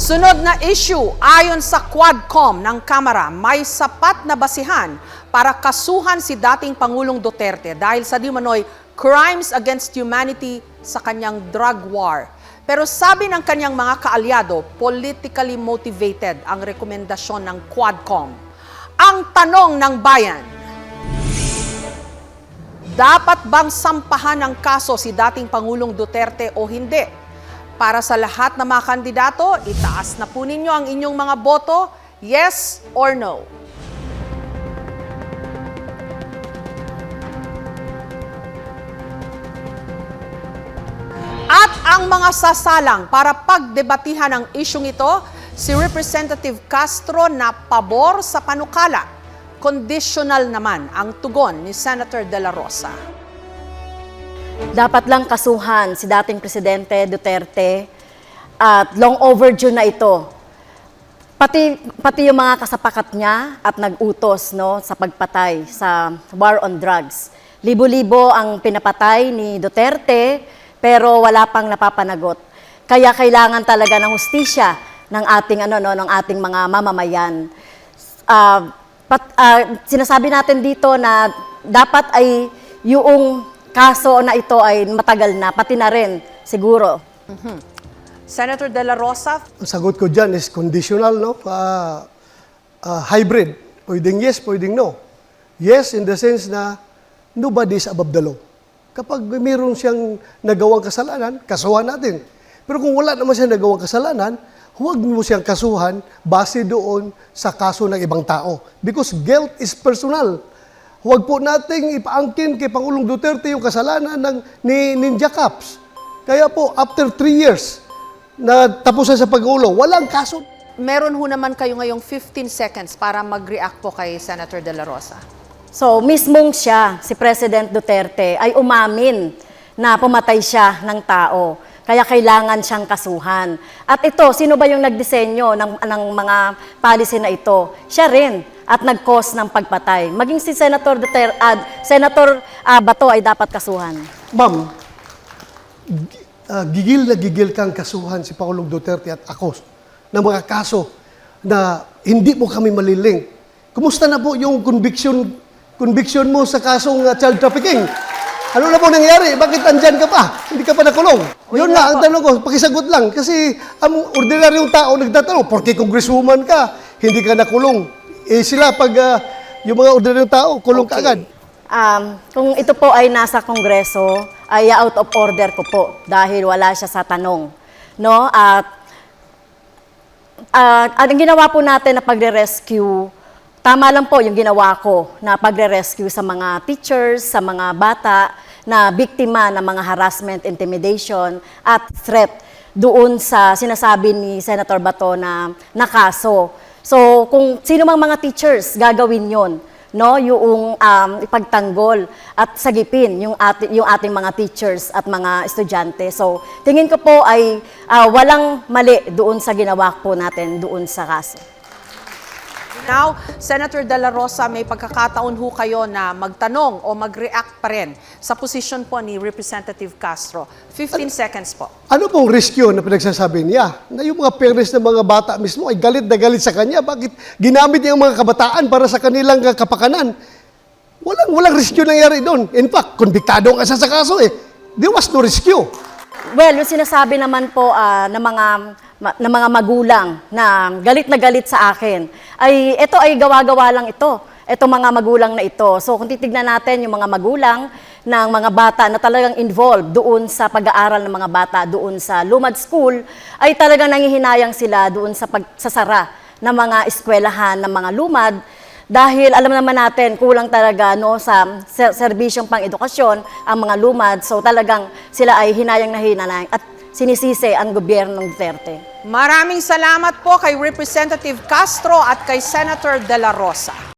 Sunod na issue, ayon sa Quadcom ng Kamara, may sapat na basihan para kasuhan si dating Pangulong Duterte dahil sa di umano'y crimes against humanity sa kanyang drug war. Pero sabi ng kanyang mga kaalyado, politically motivated ang rekomendasyon ng Quadcom. Ang tanong ng bayan, dapat bang sampahan ng kaso si dating Pangulong Duterte o hindi? Para sa lahat ng mga kandidato, itaas na po ninyo ang inyong mga boto, yes or no. At ang mga sasalang para pagdebatihan ang isyong ito, si Representative Castro na pabor sa panukala. Conditional naman ang tugon ni Senator De La Rosa. Dapat lang kasuhan si dating Presidente Duterte at long overdue na ito. Pati yung mga kasapakat niya at nag-utos sa pagpatay sa war on drugs. Libo-libo ang pinapatay ni Duterte pero wala pang napapanagot. Kaya kailangan talaga ng hustisya ng ating mga mamamayan. Sinasabi natin dito na dapat ay yung kaso na ito ay matagal na, pati na rin siguro. Senator De La Rosa? Ang sagot ko dyan is conditional, no? Hybrid. Pwedeng yes, pwedeng no. Yes in the sense na nobody is above the law. Kapag mayroon siyang nagawang kasalanan, kasuhan natin. Pero kung wala naman siyang nagawang kasalanan, huwag mo siyang kasuhan base doon sa kaso ng ibang tao. Because guilt is personal. Huwag po nating ipaangkin kay Pangulong Duterte yung kasalanan ni Ninja Cops. Kaya po, after 3 years na tapusan sa pag-ulo, walang kaso. Meron ho naman kayo ngayong 15 seconds para mag-react po kay Senator De La Rosa. So, mismong siya, si President Duterte, ay umamin na pumatay siya ng tao. Kaya kailangan siyang kasuhan. At ito, sino ba yung nagdisenyo ng mga policy na ito? Siya rin. At nag-cause ng pagpatay. Maging si Senator Duterte, Senator Bato ay dapat kasuhan. Ma'am, gigil na gigil kang kasuhan si Pangulong Duterte at ako ng mga kaso na hindi mo kami maliling. Kumusta na po yung conviction mo sa kasong child trafficking? Ano na po nangyari? Bakit andyan ka pa? Hindi ka pa nakulong? Yun na, ang tanong ko, pakisagot lang. Kasi ang ordinaryong tao nagtatanong, porque congresswoman ka, hindi ka nakulong. Sila pag yung mga ordinaryong tao, kulong ka agad. Kung ito po ay nasa Kongreso, ay out of order ko po dahil wala siya sa tanong. No? At ang ginawa po natin na pagre-rescue, tama lang po yung ginawa ko na pagre-rescue sa mga teachers, sa mga bata na biktima ng mga harassment, intimidation at threat doon sa sinasabi ni Senator Bato na kaso. So, kung sino mang mga teachers, gagawin yon, no? Yung ipagtanggol at sagipin yung ating mga teachers at mga estudyante. So, tingin ko po ay walang mali doon sa ginawa po natin doon sa kaso. Now, Senator De La Rosa, may pagkakataon ho kayo na magtanong o mag-react pa rin sa posisyon po ni Representative Castro. 15 seconds po. Ano pong rescue na pinagsasabi niya? Na yung mga parents ng mga bata mismo ay galit na galit sa kanya. Bakit ginamit niya yung mga kabataan para sa kanilang kapakanan? Walang rescue nangyari doon. In fact, konbiktado ang asa sa kaso eh. There was no rescue. Well, yung sinasabi naman po ng mga magulang na galit sa akin, ay ito ay gawa-gawa lang ito. Ito mga magulang na ito. So kung titignan natin yung mga magulang ng mga bata na talagang involved doon sa pag-aaral ng mga bata doon sa Lumad School, ay talagang nangihinayang sila doon sa pagsasara ng mga eskwelahan ng mga lumad. Dahil alam naman natin, kulang talaga sa serbisyong pang-edukasyon ang mga lumad. So talagang sila ay hinayang na hinayang at sinisisi ang gobyerno ng Duterte. Maraming salamat po kay Representative Castro at kay Senator De La Rosa.